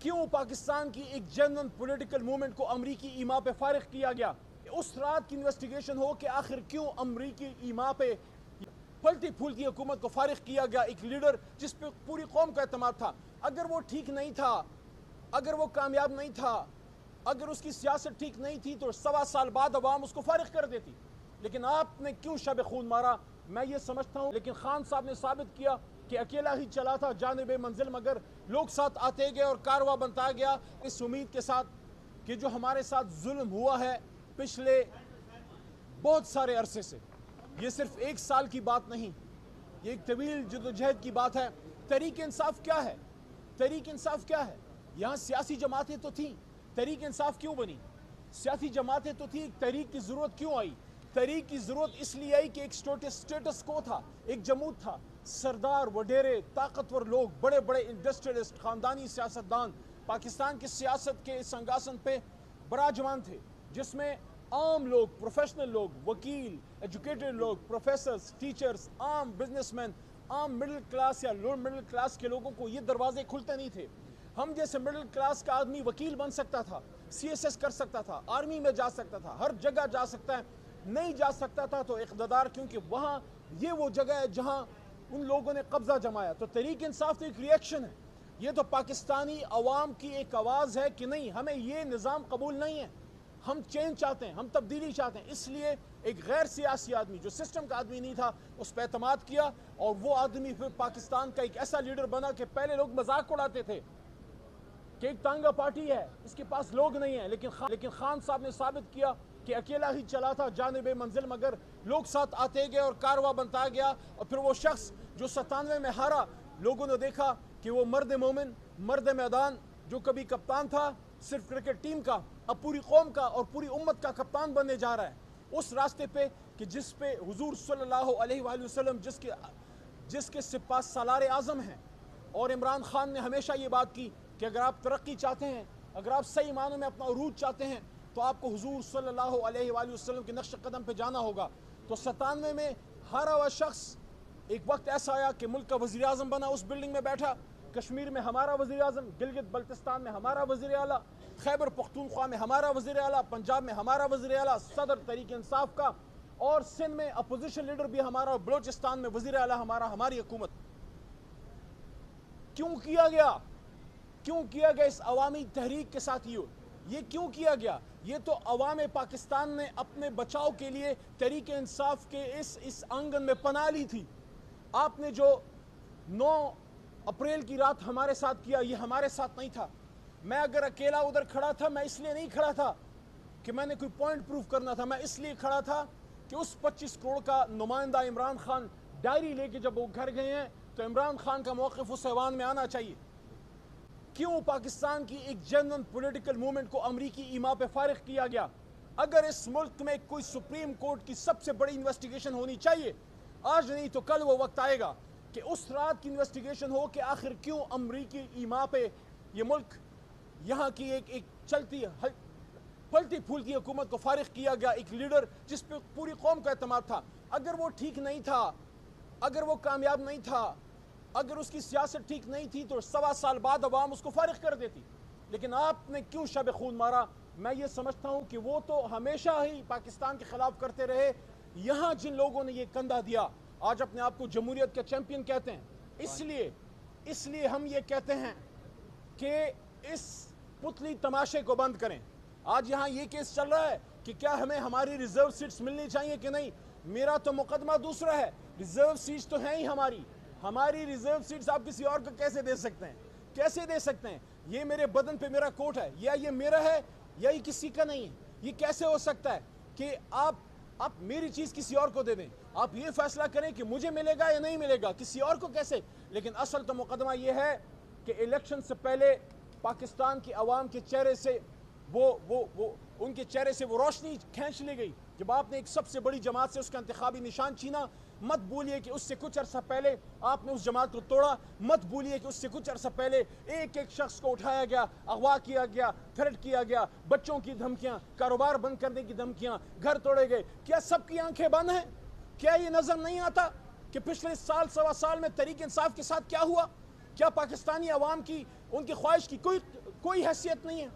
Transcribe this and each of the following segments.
کیوں پاکستان کی ایک جنرل پولیٹیکل موومنٹ کو امریکی ایما پہ فارغ کیا گیا؟ اس رات کی انویسٹیگیشن ہو کہ آخر کیوں امریکی ایما پہ پلٹی پھولتی حکومت کو فارغ کیا گیا، ایک لیڈر جس پہ پوری قوم کا اعتماد تھا۔ اگر وہ ٹھیک نہیں تھا، اگر وہ کامیاب نہیں تھا، اگر اس کی سیاست ٹھیک نہیں تھی تو 1.25 سال بعد عوام اس کو فارغ کر دیتی۔ لیکن آپ نے کیوں شب خون مارا؟ میں یہ سمجھتا ہوں، لیکن خان صاحب نے ثابت کیا کہ اکیلا ہی چلا تھا جانب منزل، مگر لوگ ساتھ آتے گئے اور کارواں بنتا گیا، اس امید کے ساتھ کہ جو ہمارے ساتھ ظلم ہوا ہے پچھلے بہت سارے عرصے سے، یہ صرف 1 سال کی بات نہیں، یہ ایک طویل جدوجہد کی بات ہے۔ تحریک انصاف کیا ہے؟ تحریک انصاف کیا ہے؟ یہاں سیاسی جماعتیں تو تھیں، تحریک انصاف کیوں بنی؟ سیاسی جماعتیں تو تھیں، تحریک کی ضرورت کیوں آئی؟ تحریک کی ضرورت اس لیے آئی کہ ایک سٹیٹس کو تھا، ایک جمود تھا، سردار وڈیرے طاقتور لوگ، بڑے بڑے انڈسٹریلسٹ، خاندانی سیاستدان پاکستان کی سیاست کے اس سنگاسن پہ براجمان تھے، جس میں عام لوگ، پروفیشنل لوگ، وکیل، ایجوکیٹڈ لوگ، پروفیسرز، ٹیچرز، عام بزنس مین، عام مڈل کلاس یا لوور مڈل کلاس کے لوگوں کو یہ دروازے کھلتے نہیں تھے۔ ہم جیسے مڈل کلاس کا آدمی وکیل بن سکتا تھا، سی ایس ایس کر سکتا تھا، آرمی میں جا سکتا تھا، ہر جگہ جا سکتا ہے، نہیں جا سکتا تھا تو اقتدار، کیونکہ وہاں یہ وہ جگہ ہے جہاں ان لوگوں نے قبضہ جمایا۔ تو تحریک انصاف تو ایک ریئیکشن ہے، یہ تو پاکستانی عوام کی ایک آواز ہے کہ نہیں، ہمیں یہ نظام قبول نہیں ہے، ہم چینج چاہتے ہیں، ہم تبدیلی چاہتے ہیں۔ اس لیے ایک غیر سیاسی آدمی جو سسٹم کا آدمی نہیں تھا، اس پہ اعتماد کیا، اور وہ آدمی پھر پاکستان کا ایک ایسا لیڈر بنا کہ پہلے لوگ مذاق اڑاتے تھے کہ ایک تانگا پارٹی ہے، اس کے پاس لوگ نہیں ہیں، لیکن خان صاحب نے ثابت کیا کہ اکیلا ہی چلا تھا جانب منزل، مگر لوگ ساتھ آتے گئے اور کارواں بنتا گیا، اور پھر وہ شخص جو 97 میں ہارا، لوگوں نے دیکھا کہ وہ مرد مومن، مرد میدان، جو کبھی کپتان تھا صرف کرکٹ ٹیم کا، اب پوری قوم کا اور پوری امت کا کپتان بننے جا رہا ہے، اس راستے پہ کہ جس پہ حضور صلی اللہ علیہ وآلہ وسلم جس کے سپاہ سالار اعظم ہیں۔ اور عمران خان نے ہمیشہ یہ بات کی کہ اگر آپ ترقی چاہتے ہیں، اگر آپ صحیح معنوں میں اپنا عروج چاہتے ہیں، تو آپ کو حضور صلی اللہ علیہ وآلہ وسلم کے نقش قدم پہ جانا ہوگا۔ تو 97 میں ہارا ہوا شخص، ایک وقت ایسا آیا کہ ملک کا وزیر اعظم بنا، اس بلڈنگ میں بیٹھا، کشمیر میں ہمارا وزیر اعظم، گلگت بلتستان میں ہمارا وزیر اعلیٰ، خیبر پختونخوا میں ہمارا وزیر اعلیٰ، پنجاب میں ہمارا وزیر اعلیٰ، صدر تحریک انصاف کا، اور سندھ میں اپوزیشن لیڈر بھی ہمارا، اور بلوچستان میں وزیر اعلیٰ ہمارا، ہماری حکومت۔ کیوں کیا گیا؟ کیوں کیا گیا اس عوامی تحریک کے ساتھ؟ یہ کیوں کیا گیا؟ یہ تو عوام پاکستان نے اپنے بچاؤ کے لیے تحریک انصاف کے اس آنگن میں پناہ لی تھی۔ آپ نے جو 9 اپریل کی رات ہمارے ساتھ کیا، یہ ہمارے ساتھ نہیں تھا۔ میں اگر اکیلا ادھر کھڑا تھا، میں اس لیے نہیں کھڑا تھا کہ میں نے کوئی پوائنٹ پروف کرنا تھا، میں اس لیے کھڑا تھا کہ اس 25 کروڑ کا نمائندہ عمران خان ڈائری لے کے جب وہ گھر گئے ہیں، تو عمران خان کا موقف اس ایوان میں آنا چاہیے۔ کیوں پاکستان کی ایک جنرل پولیٹیکل موومنٹ کو امریکی ایما پہ فارغ کیا گیا؟ اگر اس ملک میں کوئی سپریم کورٹ کی سب سے بڑی انویسٹیگیشن ہونی چاہیے، آج نہیں تو کل وہ وقت آئے گا کہ اس رات کی انویسٹیگیشن ہو کہ آخر کیوں امریکی ایما پہ یہ ملک، یہاں کی ایک چلتی پلٹی پھولتی حکومت کو فارغ کیا گیا، ایک لیڈر جس پہ پوری قوم کا اعتماد تھا۔ اگر وہ ٹھیک نہیں تھا، اگر وہ کامیاب نہیں تھا، اگر اس کی سیاست ٹھیک نہیں تھی تو 1.25 سال بعد عوام اس کو فارغ کر دیتی۔ لیکن آپ نے کیوں شب خون مارا؟ میں یہ سمجھتا ہوں کہ وہ تو ہمیشہ ہی پاکستان کے خلاف کرتے رہے۔ یہاں جن لوگوں نے یہ کندھا دیا، آج اپنے آپ کو جمہوریت کا چیمپئن کہتے ہیں، اس لیے ہم یہ کہتے ہیں کہ اس پتلی تماشے کو بند کریں۔ آج یہاں یہ کیس چل رہا ہے کہ کیا ہمیں ہماری ریزرو سیٹس ملنی چاہیے کہ نہیں؟ میرا تو مقدمہ دوسرا ہے، ریزرو سیٹس تو ہیں ہی ہماری ریزرو سیٹس آپ کسی اور کو کیسے دے سکتے ہیں؟ کیسے دے سکتے ہیں؟ یہ میرے بدن پہ میرا کوٹ ہے، یا یہ میرا ہے یا یہ کسی کا نہیں ہے۔ یہ کیسے ہو سکتا ہے کہ آپ میری چیز کسی اور کو دے دیں؟ آپ یہ فیصلہ کریں کہ مجھے ملے گا یا نہیں ملے گا، کسی اور کو کیسے؟ لیکن اصل تو مقدمہ یہ ہے کہ الیکشن سے پہلے پاکستان کی عوام کے چہرے سے ان کے چہرے سے وہ روشنی کھینچ لی گئی جب آپ نے ایک سب سے بڑی جماعت سے اس کا انتخابی نشان چھینا۔ مت بولیے کہ اس سے کچھ عرصہ پہلے آپ نے اس جماعت کو توڑا، مت بولیے کہ اس سے کچھ عرصہ پہلے ایک شخص کو اٹھایا گیا، اغوا کیا گیا، تھریٹ کیا گیا، بچوں کی دھمکیاں، کاروبار بند کرنے کی دھمکیاں، گھر توڑے گئے۔ کیا سب کی آنکھیں بند ہیں؟ کیا یہ نظر نہیں آتا کہ پچھلے سال 1.25 سال میں تحریک انصاف کے ساتھ کیا ہوا؟ کیا پاکستانی عوام کی، ان کی خواہش کی کوئی حیثیت نہیں ہے.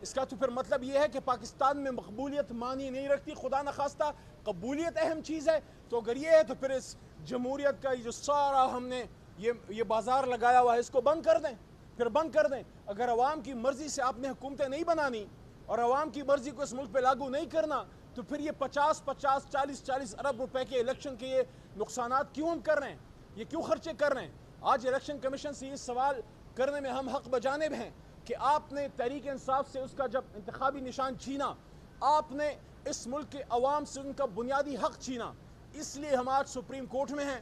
اس کا تو پھر مطلب یہ ہے کہ پاکستان میں مقبولیت معنی نہیں رکھتی. خدا نخواستہ قبولیت اہم چیز ہے. تو اگر یہ ہے تو پھر اس جمہوریت کا جو سارا ہم نے یہ بازار لگایا ہوا ہے اس کو بند کر دیں. پھر بند کر دیں. اگر عوام کی مرضی سے آپ نے حکومتیں نہیں بنانی اور عوام کی مرضی کو اس ملک پہ لاگو نہیں کرنا تو پھر یہ 40 ارب روپے کے الیکشن کے یہ نقصانات کیوں ہم کر رہے ہیں؟ یہ کیوں خرچے کر رہے ہیں؟ آج الیکشن کمیشن سے یہ سوال کرنے میں ہم حق بجانب ہیں کہ آپ نے تحریک انصاف سے اس کا جب انتخابی نشان چھینا، آپ نے اس ملک کے عوام سے ان کا بنیادی حق چھینا. اس لیے ہم آج سپریم کورٹ میں ہیں.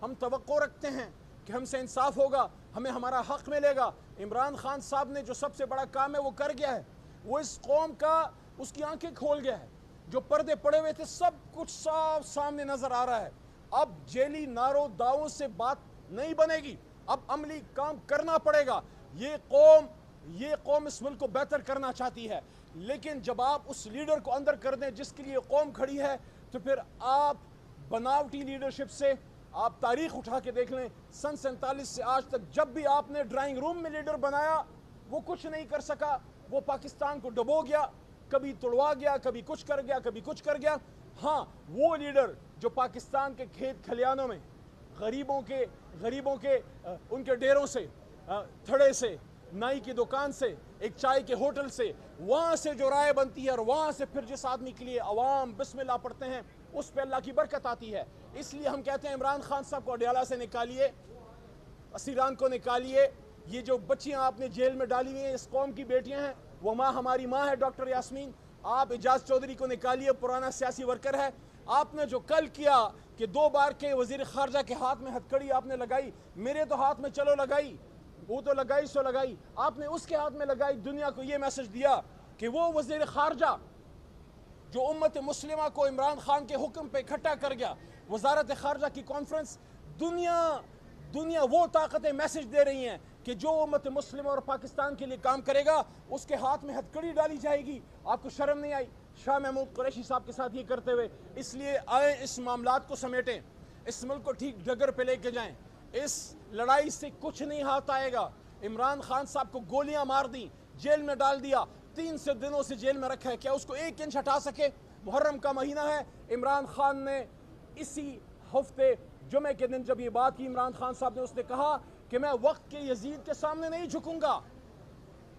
ہم توقع رکھتے ہیں کہ ہم سے انصاف ہوگا، ہمیں ہمارا حق ملے گا. عمران خان صاحب نے جو سب سے بڑا کام ہے وہ کر گیا ہے. وہ اس قوم کا اس کی آنکھیں کھول گیا ہے. جو پردے پڑے ہوئے تھے سب کچھ صاف سامنے نظر آ رہا ہے. اب جیلی نارو داؤں سے بات نہیں بنے گی. اب عملی کام کرنا پڑے گا. یہ قوم اس ملک کو بہتر کرنا چاہتی ہے، لیکن جب آپ اس لیڈر کو اندر کر دیں جس کے لیے قوم کھڑی ہے تو پھر آپ بناوٹی لیڈرشپ سے آپ تاریخ اٹھا کے دیکھ لیں. سن 47 سے آج تک جب بھی آپ نے ڈرائنگ روم میں لیڈر بنایا وہ کچھ نہیں کر سکا. وہ پاکستان کو ڈبو گیا، کبھی توڑوا گیا، کبھی کچھ کر گیا، کبھی کچھ کر گیا. ہاں، وہ لیڈر جو پاکستان کے کھیت کھلیانوں میں غریبوں کے ان کے ڈیروں سے، تھڑے سے، نائی کی دکان سے، ایک چائے کے ہوٹل سے، وہاں سے جو رائے بنتی ہے اور وہاں سے پھر جس آدمی کے لیے عوام بسم اللہ پڑھتے ہیں اس پہ اللہ کی برکت آتی ہے. اس لیے ہم کہتے ہیں عمران خان صاحب کو اڈیالہ سے نکالیے، اسیران کو نکالیے. یہ جو بچیاں آپ نے جیل میں ڈالی ہوئی ہیں اس قوم کی بیٹیاں ہیں، وہ ماں ہماری ماں ہے ڈاکٹر یاسمین. آپ اعجاز چودھری کو نکالیے، پرانا سیاسی ورکر ہے. آپ نے جو کل کیا کہ 2 بار کے وزیر خارجہ کے ہاتھ میں ہتھکڑی آپ نے لگائی، میرے تو ہاتھ میں چلو لگائی، وہ تو لگائی سو لگائی، آپ نے اس کے ہاتھ میں لگائی. دنیا کو یہ میسج دیا کہ وہ وزیر خارجہ جو امت مسلمہ کو عمران خان کے حکم پہ اکٹھا کر گیا، وزارت خارجہ کی کانفرنس، دنیا وہ طاقتیں میسج دے رہی ہیں کہ جو امت مسلمہ اور پاکستان کے لیے کام کرے گا اس کے ہاتھ میں ہتھکڑی ڈالی جائے گی. آپ کو شرم نہیں آئی شاہ محمود قریشی صاحب کے ساتھ یہ کرتے ہوئے؟ اس لیے آئیں اس معاملات کو سمیٹیں، اس ملک کو ٹھیک ڈگر پہ لے کے جائیں. اس لڑائی سے کچھ نہیں ہاتھ آئے گا. عمران خان صاحب کو گولیاں مار دیں، جیل میں ڈال دیا، 3 دنوں سے جیل میں رکھا ہے. کیا اس کو 1 انچ ہٹا سکے؟ محرم کا مہینہ ہے. عمران خان نے اسی ہفتے جمعے کے دن جب یہ بات کی، عمران خان صاحب نے اس نے کہا کہ میں وقت کے یزید کے سامنے نہیں جھکوں گا.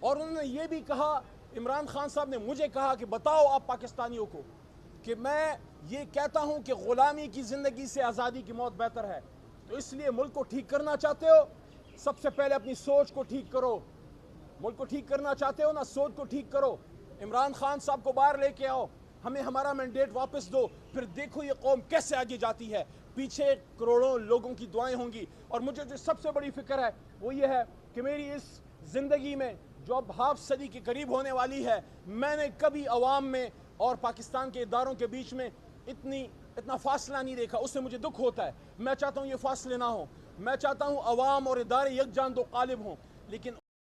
اور انہوں نے یہ بھی کہا، عمران خان صاحب نے مجھے کہا کہ بتاؤ آپ پاکستانیوں کو کہ میں یہ کہتا ہوں کہ غلامی کی زندگی سے آزادی کی موت بہتر ہے. تو اس لیے ملک کو ٹھیک کرنا چاہتے ہو، سب سے پہلے اپنی سوچ کو ٹھیک کرو. ملک کو ٹھیک کرنا چاہتے ہو نا، سوچ کو ٹھیک کرو. عمران خان صاحب کو باہر لے کے آؤ، ہمیں ہمارا مینڈیٹ واپس دو. پھر دیکھو یہ قوم کیسے آگے جاتی ہے. پیچھے کروڑوں لوگوں کی دعائیں ہوں گی. اور مجھے جو سب سے بڑی فکر ہے وہ یہ ہے کہ میری اس زندگی میں جو اب ہاف صدی کے قریب ہونے والی ہے، میں نے کبھی عوام میں اور پاکستان کے اداروں کے بیچ میں اتنا فاصلہ نہیں دیکھا. اس سے مجھے دکھ ہوتا ہے. میں چاہتا ہوں یہ فاصلے نہ ہوں. میں چاہتا ہوں عوام اور ادارے یکجان دو قالب ہوں. لیکن